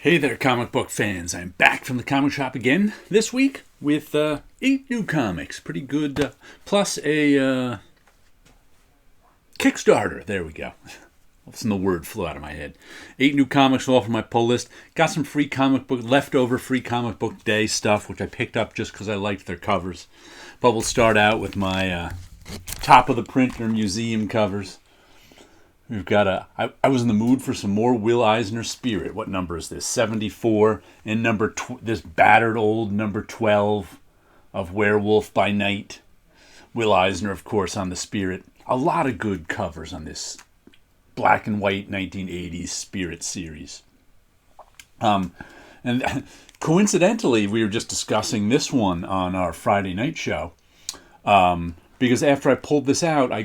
Hey there, comic book fans. I'm back from the comic shop again this week with 8 new comics. Pretty good. Plus a Kickstarter. There we go. The word flew out of my head. 8 new comics all from my pull list. Got some leftover free comic book day stuff, which I picked up just because I liked their covers. But we'll start out with my top of the printer museum covers. We've got I was in the mood for some more Will Eisner Spirit. What number is this? 74. And this battered old number 12 of Werewolf by Night. Will Eisner, of course, on the Spirit. A lot of good covers on this black and white 1980s Spirit series. And coincidentally, we were just discussing this one on our Friday night show. Because after I pulled this out, I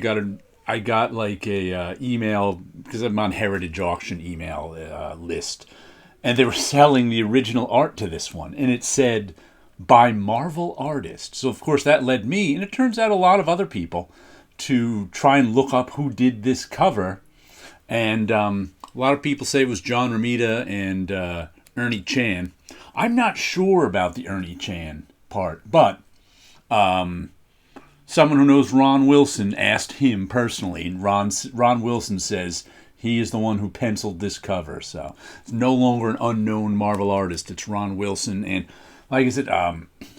got like a email, because I'm on Heritage Auction email list, and they were selling the original art to this one, and it said by Marvel artist. So of course that led me, and it turns out a lot of other people, to try and look up who did this cover. And a lot of people say it was John Romita and Ernie Chan. I'm not sure about the Ernie Chan part, but someone who knows Ron Wilson asked him personally, and Ron Wilson says he is the one who penciled this cover. So it's no longer an unknown Marvel artist. It's Ron Wilson. And like I said,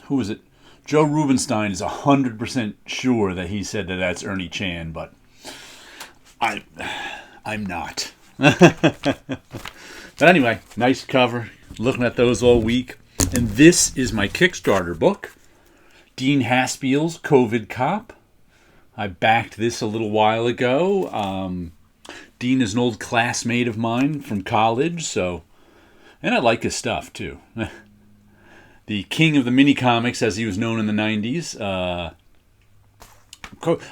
who is it? Joe Rubenstein is 100% sure that he said that that's Ernie Chan, but I'm not. But anyway, nice cover. Looking at those all week. And this is my Kickstarter book. Dean Haspiel's COVID Cop. I backed this a little while ago. Dean is an old classmate of mine from college, and I like his stuff too. The king of the mini comics, as he was known in the 90s.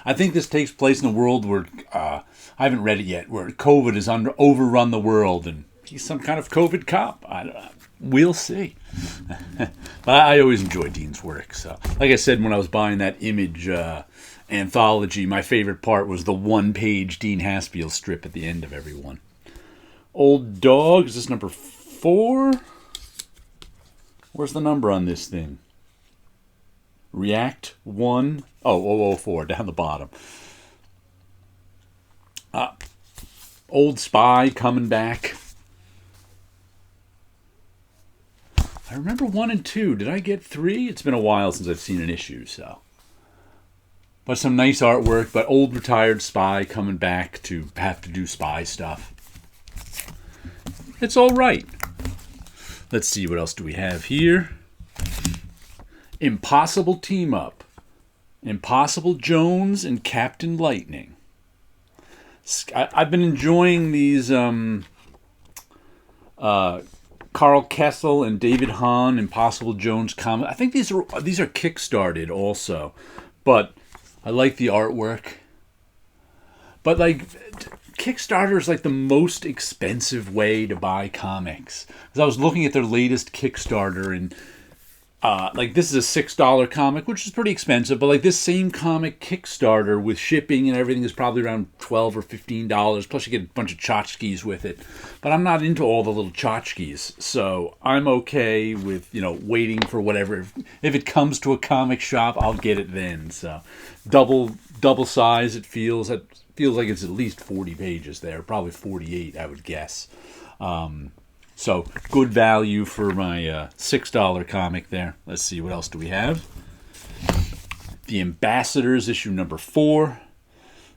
I think this takes place in a world where I haven't read it yet, where COVID has overrun the world, and he's some kind of COVID cop. We'll see. But I always enjoy Dean's work. So, like I said, when I was buying that Image anthology, my favorite part was the one-page Dean Haspiel strip at the end of every one. Old Dog, is this number 4? Where's the number on this thing? React 1. Oh, 004, down the bottom. Old Spy coming back. I remember 1 and 2. Did I get 3? It's been a while since I've seen an issue, so. But some nice artwork, but old retired Spy coming back to have to do spy stuff. It's all right. Let's see, what else do we have here? Impossible Team Up. Impossible Jones and Captain Lightning. I've been enjoying these Carl Kessel and David Hahn, Impossible Jones comics. I think these are kickstarted also, but I like the artwork. But like, Kickstarter is like the most expensive way to buy comics. Because I was looking at their latest Kickstarter, and like, this is a $6 comic, which is pretty expensive, but like this same comic Kickstarter with shipping and everything is probably around $12 or $15, plus you get a bunch of tchotchkes with it. But I'm not into all the little tchotchkes, so I'm okay with, waiting for whatever. If it comes to a comic shop, I'll get it then. So double size, it feels like it's at least 40 pages there, probably 48, I would guess. So, good value for my $6 comic there. Let's see, what else do we have? The Ambassadors, issue number 4.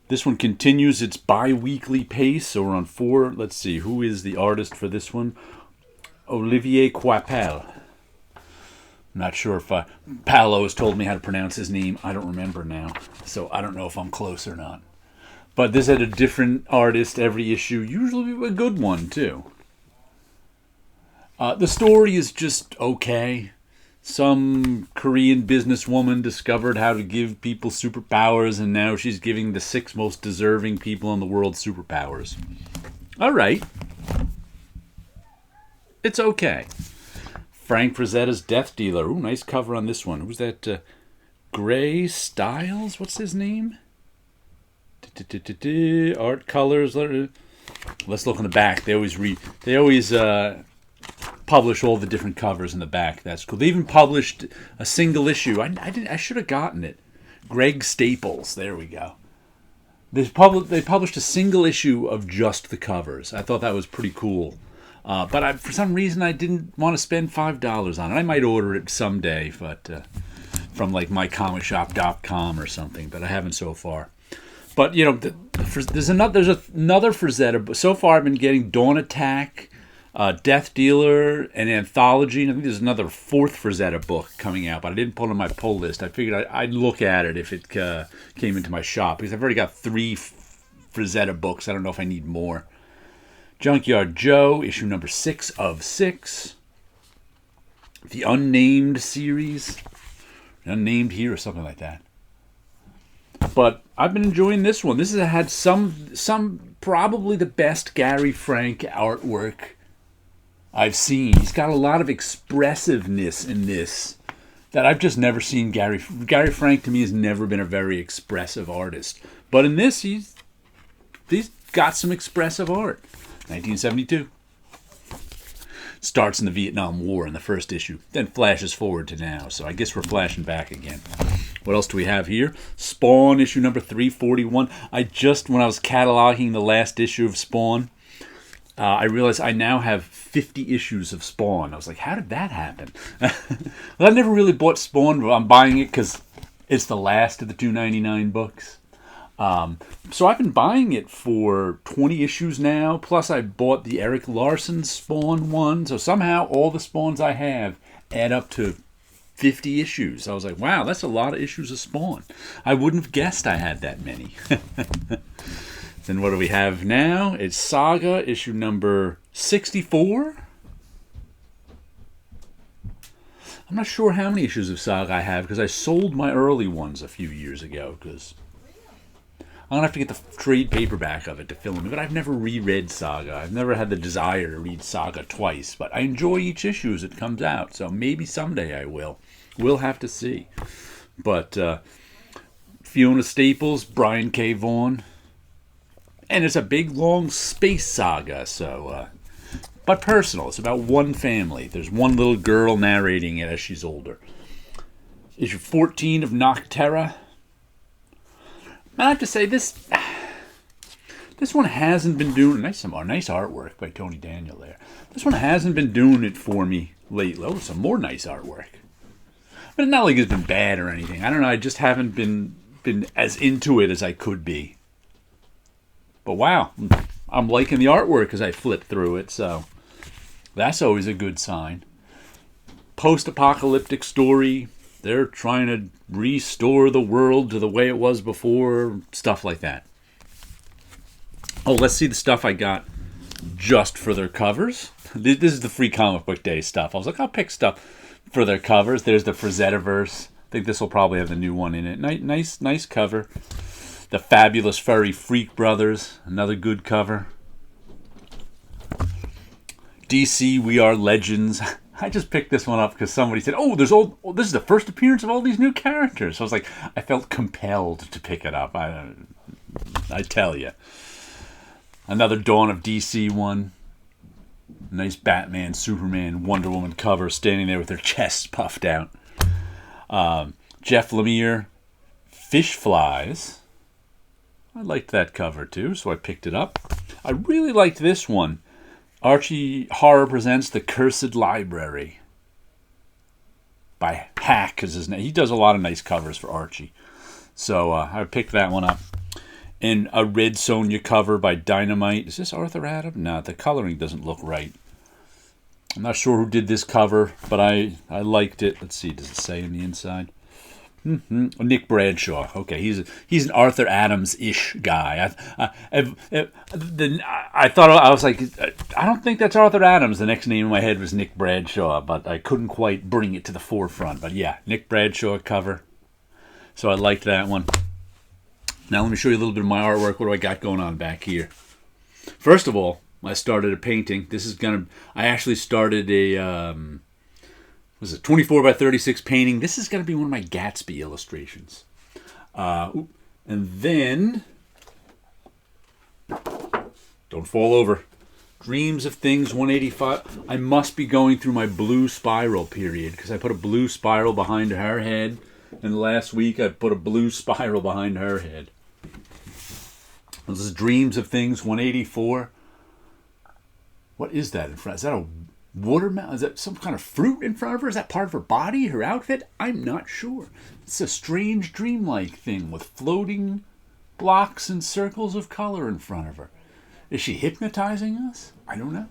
This one continues its bi-weekly pace, so we're on 4. Let's see, who is the artist for this one? Olivier Coipel. I'm not sure if Paolo has told me how to pronounce his name. I don't remember now, so I don't know if I'm close or not. But this had a different artist every issue, usually a good one, too. The story is just okay. Some Korean businesswoman discovered how to give people superpowers, and now she's giving the 6 most deserving people in the world superpowers. All right. It's okay. Frank Frazetta's Death Dealer. Ooh, nice cover on this one. Who's that? Gray Styles? What's his name? Art colors. Let's look on the back. They always publish all the different covers in the back. That's cool. They even published a single issue. I should have gotten it. Greg Staples. There we go. They published a single issue of just the covers. I thought that was pretty cool. But for some reason, I didn't want to spend $5 on it. I might order it someday, but from like mycomicshop.com or something, but I haven't so far. But, you know, there's another Frazetta. So far, I've been getting Dawn Attack, Death Dealer, and Anthology. And I think there's another fourth Frazetta book coming out, but I didn't put it on my pull list. I figured I'd look at it if it came into my shop, because I've already got 3 Frazetta books. I don't know if I need more. Junkyard Joe, issue number 6 of 6. The Unnamed series. Unnamed here or something like that. But I've been enjoying this one. This has had some probably the best Gary Frank artwork I've seen. He's got a lot of expressiveness in this that I've just never seen. Gary Frank to me has never been a very expressive artist. But in this, he's got some expressive art. 1972. Starts in the Vietnam War in the first issue, then flashes forward to now. So I guess we're flashing back again. What else do we have here? Spawn, issue number 341. When I was cataloging the last issue of Spawn, I realized I now have 50 issues of Spawn. I was like, how did that happen? Well, I never really bought Spawn, but I'm buying it because it's the last of the $2.99 books. So I've been buying it for 20 issues now, plus I bought the Eric Larson Spawn one, so somehow all the Spawns I have add up to 50 issues. I was like, wow, that's a lot of issues of Spawn. I wouldn't have guessed I had that many. Then what do we have now? It's Saga, issue number 64. I'm not sure how many issues of Saga I have, because I sold my early ones a few years ago, because I'm going to have to get the trade paperback of it to fill in. But I've never reread Saga. I've never had the desire to read Saga twice. But I enjoy each issue as it comes out. So maybe someday I will. We'll have to see. But Fiona Staples, Brian K. Vaughan. And it's a big, long space saga. So, but personal. It's about one family. There's one little girl narrating it as she's older. Issue 14 of Noctera. I have to say, this one hasn't been doing nice artwork by Tony Daniel there. This one hasn't been doing it for me lately. Oh, some more nice artwork. But it's not like it's been bad or anything. I don't know. I just haven't been as into it as I could be. But wow, I'm liking the artwork as I flip through it. So that's always a good sign. Post-apocalyptic story. They're trying to restore the world to the way it was before, stuff like that. Oh, let's see the stuff I got just for their covers. This is the free comic book day stuff. I was like, I'll pick stuff for their covers. There's the Frazettaverse. I think this will probably have the new one in it. Nice cover. The Fabulous Furry Freak Brothers, another good cover. DC We Are Legends. I just picked this one up because somebody said, this is the first appearance of all these new characters. So I was like, I felt compelled to pick it up. I tell you. Another Dawn of DC one. Nice Batman, Superman, Wonder Woman cover, standing there with their chests puffed out. Jeff Lemire, Fish Flies. I liked that cover too, so I picked it up. I really liked this one. Archie Horror presents The Cursed Library by Hack is his name. He does a lot of nice covers for Archie. So I picked that one up. And a Red Sonja cover by Dynamite. Is this Arthur Adam? No, the coloring doesn't look right. I'm not sure who did this cover, but I liked it. Let's see, does it say on the inside? Nick Bradshaw. Okay, he's an Arthur Adams-ish guy. I thought, I was like, I don't think that's Arthur Adams. The next name in my head was Nick Bradshaw, but I couldn't quite bring it to the forefront. But yeah, Nick Bradshaw cover. So I liked that one. Now let me show you a little bit of my artwork. What do I got going on back here? First of all, I started a painting. I actually started a 24 by 36 painting. This is going to be one of my Gatsby illustrations. And then, don't fall over. Dreams of Things 185. I must be going through my blue spiral period because I put a blue spiral behind her head, and last week I put a blue spiral behind her head. This is Dreams of Things 184. What is that in front? Is that a watermelon? Is that some kind of fruit in front of her? Is that part of her body, her outfit? I'm not sure. It's a strange dreamlike thing with floating blocks and circles of color in front of her. Is she hypnotizing us? I don't know.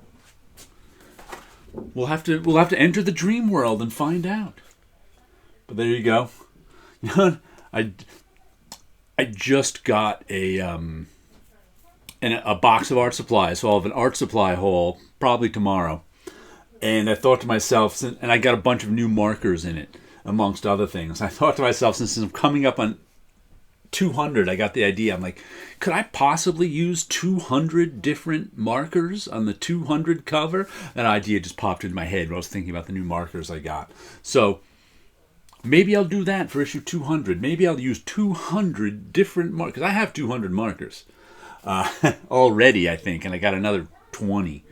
We'll have to enter the dream world and find out. But there you go. You know, I just got a box of art supplies, so I'll have an art supply haul probably tomorrow. And I thought to myself, and I got a bunch of new markers in it, amongst other things. I thought to myself, since I'm coming up on 200, I got the idea. I'm like, could I possibly use 200 different markers on the 200 cover? That idea just popped into my head when I was thinking about the new markers I got. So maybe I'll do that for issue 200. Maybe I'll use 200 different markers. I have 200 markers already, I think, and I got another 20.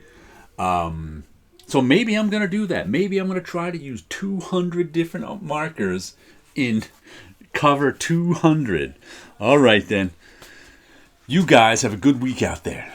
So maybe I'm going to do that. Maybe I'm going to try to use 200 different markers in cover 200. All right, then. You guys have a good week out there.